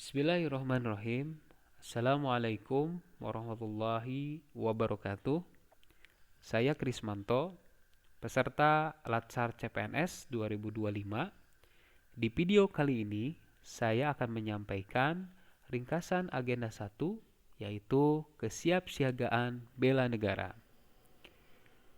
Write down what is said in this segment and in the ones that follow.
Bismillahirrahmanirrahim. Assalamualaikum warahmatullahi wabarakatuh. Saya Krismanto, peserta Latsar CPNS 2025. Di video kali ini, saya akan menyampaikan ringkasan agenda 1, yaitu kesiapsiagaan bela negara.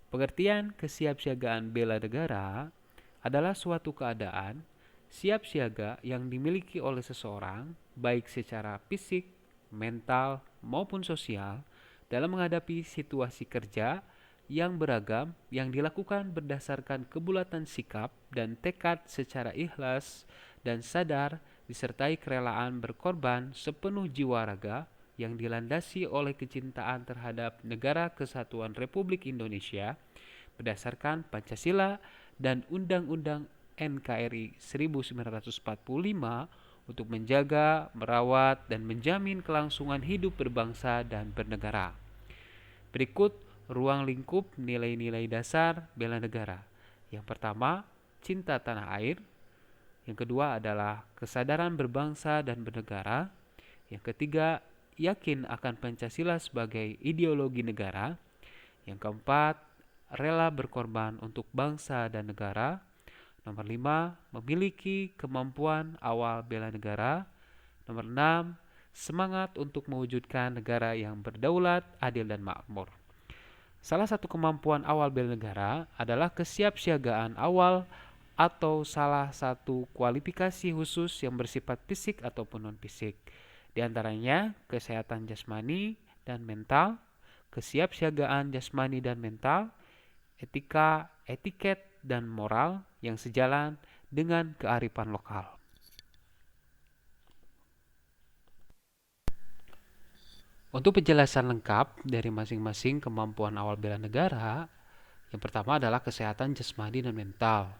Pengertian kesiapsiagaan bela negara adalah suatu keadaan siap siaga yang dimiliki oleh seseorang baik secara fisik, mental, maupun sosial dalam menghadapi situasi kerja yang beragam yang dilakukan berdasarkan kebulatan sikap dan tekad secara ikhlas dan sadar disertai kerelaan berkorban sepenuh jiwa raga yang dilandasi oleh kecintaan terhadap Negara Kesatuan Republik Indonesia berdasarkan Pancasila dan Undang-Undang NKRI 1945 untuk menjaga, merawat, dan menjamin kelangsungan hidup berbangsa dan bernegara. Berikut ruang lingkup nilai-nilai dasar bela negara. Yang pertama, cinta tanah air. Yang kedua adalah kesadaran berbangsa dan bernegara. Yang ketiga, yakin akan Pancasila sebagai ideologi negara. Yang keempat, rela berkorban untuk bangsa dan negara. Nomor 5, memiliki kemampuan awal bela negara. Nomor 6, semangat untuk mewujudkan negara yang berdaulat, adil, dan makmur. Salah satu kemampuan awal bela negara adalah kesiapsiagaan awal atau salah satu kualifikasi khusus yang bersifat fisik ataupun non-fisik. Di antaranya kesehatan jasmani dan mental, kesiapsiagaan jasmani dan mental, etika, etiket, dan moral yang sejalan dengan kearifan lokal. Untuk penjelasan lengkap dari masing-masing kemampuan awal bela negara, yang pertama adalah kesehatan jasmani dan mental.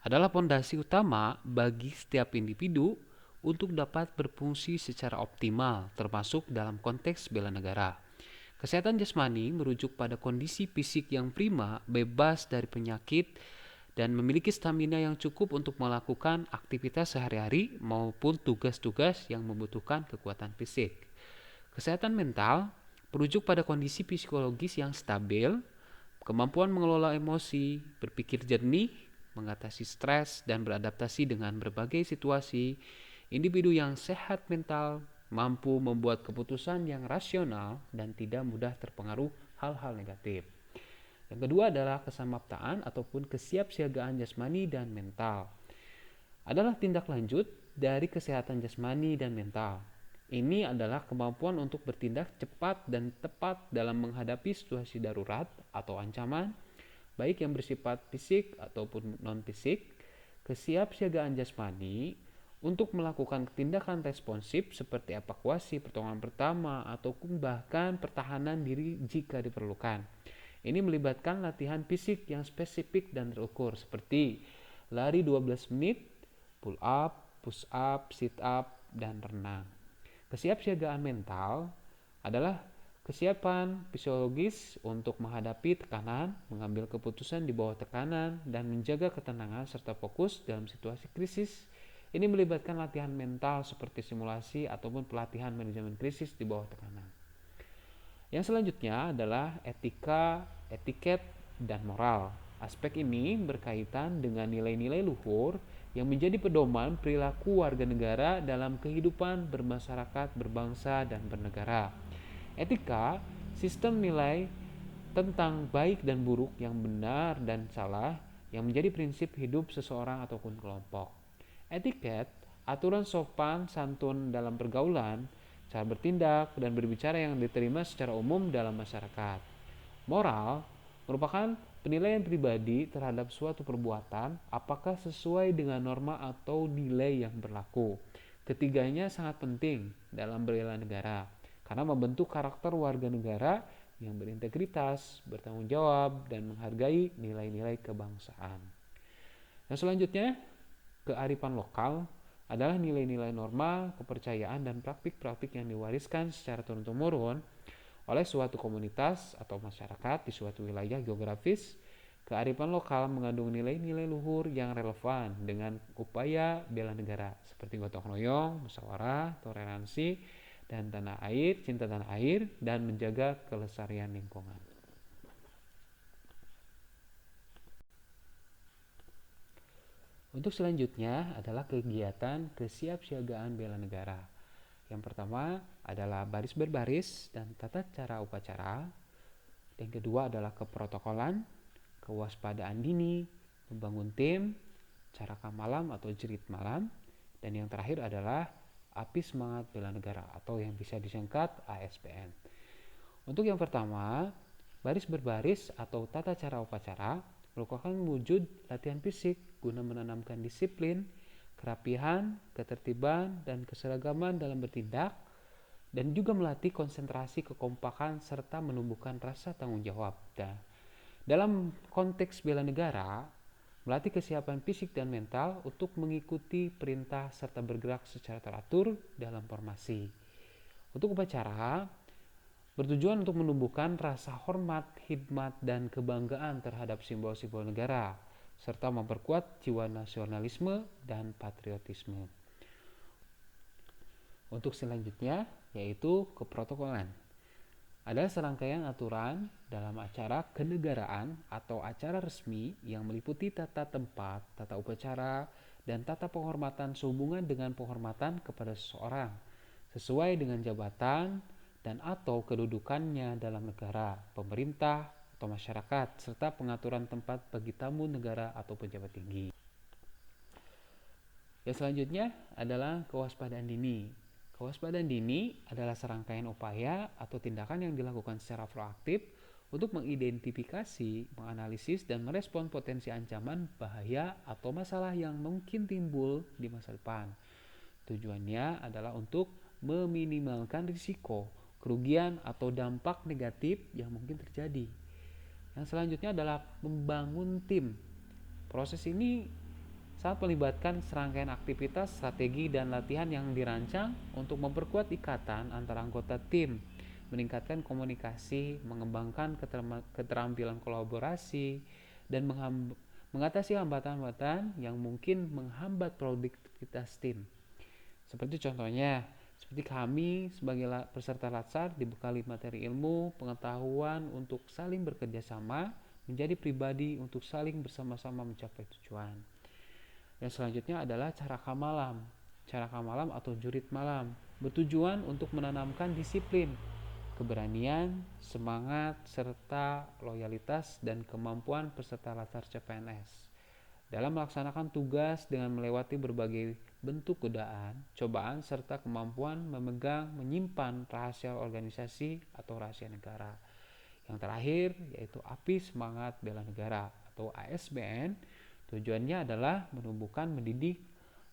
Adalah fondasi utama bagi setiap individu untuk dapat berfungsi secara optimal, termasuk dalam konteks bela negara. Kesehatan jasmani merujuk pada kondisi fisik yang prima, bebas dari penyakit, dan memiliki stamina yang cukup untuk melakukan aktivitas sehari-hari maupun tugas-tugas yang membutuhkan kekuatan fisik. Kesehatan mental merujuk pada kondisi psikologis yang stabil, kemampuan mengelola emosi, berpikir jernih, mengatasi stres, dan beradaptasi dengan berbagai situasi. Individu yang sehat mental mampu membuat keputusan yang rasional dan tidak mudah terpengaruh hal-hal negatif. Yang kedua adalah kesamaptaan ataupun kesiapsiagaan jasmani dan mental. Adalah tindak lanjut dari kesehatan jasmani dan mental. Ini adalah kemampuan untuk bertindak cepat dan tepat dalam menghadapi situasi darurat atau ancaman, baik yang bersifat fisik ataupun non-fisik. Kesiapsiagaan jasmani untuk melakukan tindakan responsif seperti evakuasi pertolongan pertama atau bahkan pertahanan diri jika diperlukan. Ini melibatkan latihan fisik yang spesifik dan terukur seperti lari 12 menit, pull up, push up, sit up, dan renang. Kesiapsiagaan mental adalah kesiapan fisiologis untuk menghadapi tekanan, mengambil keputusan di bawah tekanan, dan menjaga ketenangan serta fokus dalam situasi krisis. Ini melibatkan latihan mental seperti simulasi ataupun pelatihan manajemen krisis di bawah tekanan. Yang selanjutnya adalah etika, etiket, dan moral. Aspek ini berkaitan dengan nilai-nilai luhur yang menjadi pedoman perilaku warga negara dalam kehidupan bermasyarakat, berbangsa, dan bernegara. Etika, sistem nilai tentang baik dan buruk, yang benar dan salah, yang menjadi prinsip hidup seseorang ataupun kelompok. Etiket, aturan sopan santun dalam pergaulan, cara bertindak dan berbicara yang diterima secara umum dalam masyarakat. Moral merupakan penilaian pribadi terhadap suatu perbuatan apakah sesuai dengan norma atau nilai yang berlaku. Ketiganya sangat penting dalam bela negara karena membentuk karakter warga negara yang berintegritas, bertanggung jawab, dan menghargai nilai-nilai kebangsaan. Yang selanjutnya, kearifan lokal adalah nilai-nilai norma, kepercayaan, dan praktik-praktik yang diwariskan secara turun-temurun oleh suatu komunitas atau masyarakat di suatu wilayah geografis Kearifan lokal mengandung nilai-nilai luhur yang relevan dengan upaya bela negara seperti gotong royong, musyawarah, toleransi, dan tanah air, cinta tanah air, dan menjaga kelestarian lingkungan. Untuk selanjutnya adalah kegiatan kesiapsiagaan bela negara. Yang pertama adalah baris berbaris dan tata cara upacara. Yang kedua adalah keprotokolan, kewaspadaan dini, membangun tim, caraka malam atau jerit malam, dan yang terakhir adalah api semangat bela negara atau yang bisa disingkat ASBN. Untuk yang pertama, baris berbaris atau tata cara upacara merupakan wujud latihan fisik guna menanamkan disiplin, kerapihan, ketertiban, dan keseragaman dalam bertindak, dan juga melatih konsentrasi, kekompakan, serta menumbuhkan rasa tanggung jawab. Dalam konteks bela negara, melatih kesiapan fisik dan mental untuk mengikuti perintah serta bergerak secara teratur dalam formasi. Untuk upacara, bertujuan untuk menumbuhkan rasa hormat, khidmat, dan kebanggaan terhadap simbol-simbol negara, serta memperkuat jiwa nasionalisme dan patriotisme. Untuk selanjutnya, yaitu keprotokolan. Adalah serangkaian aturan dalam acara kenegaraan atau acara resmi yang meliputi tata tempat, tata upacara, dan tata penghormatan sehubungan dengan penghormatan kepada seseorang, sesuai dengan jabatan dan atau kedudukannya dalam negara, pemerintah, atau masyarakat, serta pengaturan tempat bagi tamu negara atau pejabat tinggi. Yang selanjutnya adalah kewaspadaan dini. Kewaspadaan dini adalah serangkaian upaya atau tindakan yang dilakukan secara proaktif untuk mengidentifikasi, menganalisis, dan merespon potensi ancaman, bahaya, atau masalah yang mungkin timbul di masa depan. Tujuannya adalah untuk meminimalkan risiko, kerugian, atau dampak negatif yang mungkin terjadi. Yang selanjutnya adalah membangun tim. Proses ini sangat melibatkan serangkaian aktivitas, strategi, dan latihan yang dirancang untuk memperkuat ikatan antara anggota tim, meningkatkan komunikasi, mengembangkan keterampilan kolaborasi, dan mengatasi hambatan-hambatan yang mungkin menghambat produktivitas tim. Seperti contohnya, seperti kami sebagai peserta latsar dibekali materi ilmu, pengetahuan untuk saling bekerja sama, menjadi pribadi untuk saling bersama-sama mencapai tujuan. Yang selanjutnya adalah caraka malam. Caraka malam atau jurit malam bertujuan untuk menanamkan disiplin, keberanian, semangat, serta loyalitas dan kemampuan peserta latsar CPNS dalam melaksanakan tugas dengan melewati berbagai bentuk godaan, cobaan, serta kemampuan memegang, menyimpan rahasia organisasi atau rahasia negara. Yang terakhir yaitu api semangat bela negara atau ASBN. Tujuannya adalah menumbuhkan, mendidik,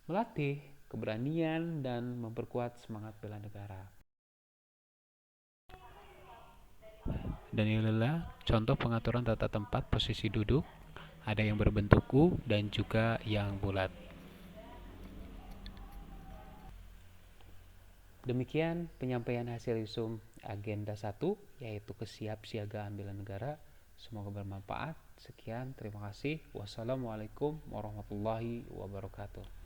melatih keberanian, dan memperkuat semangat bela negara. Dan inilah contoh pengaturan tata tempat posisi duduk. Ada yang berbentuk U dan juga yang bulat. Demikian penyampaian hasil visum agenda 1, yaitu kesiapsiagaan bela negara. Semoga bermanfaat. Sekian, terima kasih. Wassalamualaikum warahmatullahi wabarakatuh.